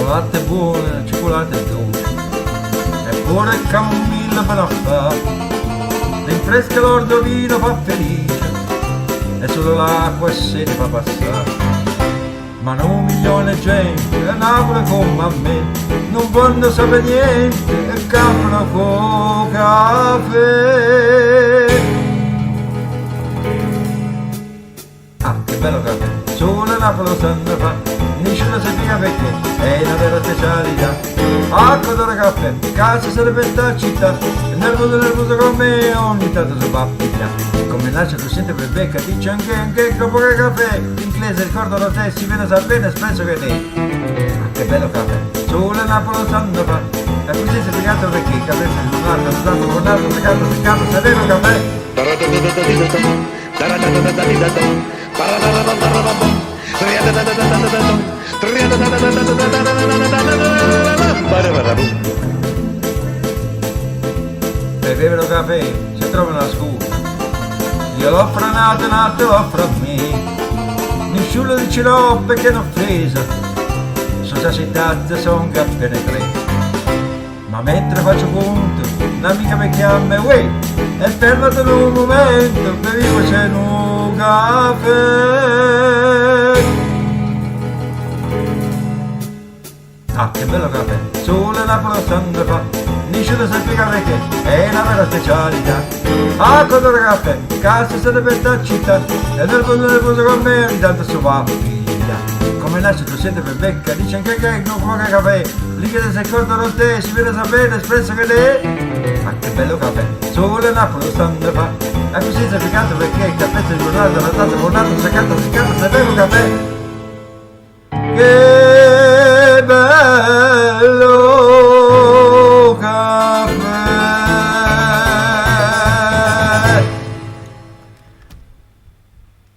Latte buone, cioccolata e dolce, e buona e camomilla per affare, rinfresca l'ordo vino fa felice, e solo l'acqua e sete fa passare. Ma non 1 milione di gente a Napoli come a me, non vanno sapere niente e campano con caffè. Ah, che bello caffè, solo a Napoli sanno fa, nessuno si spiega perché, è una vera specialità. Acqua da caffè, casa sarebbe sta città, e nervoso con me ogni tanto si va a pigliare. Come nasce tu senti per becca, dice anche dopo che caffè, l'inglese ricordano te, si viene a bene espresso che te. Ah, che bello caffè, solo a Napoli sanno fa, e così si è spiegato perché il caffè si è usato, tornato, seccato, sereno caffè. Per bere un caffè si trova una scusa, io l'ho frenato e nato offro a me, nessuno dice no perché non offesa, sono già 70, sono appena 3, ma mentre faccio punto, un'amica mi chiama uè, e fermati un momento, bevivo c'è un caffè. Ah, che bello caffè, solo Napoli sanno fa, nessuno si spiega perché, è una vera specialità. Ah, cosa da caffè, casa sarebbe sta città, e nervoso con me ogni tanto si va a piglia. Come nasce tu senti per becca, dice anche che non come caffè, lì che si ricordano te, si viene a sapere espresso che te. Ah, che bello caffè, solo Napoli sanno fa, e così si è spiegato perché il caffè si è giornato, la tazza buonato, seccato, se bevo caffè.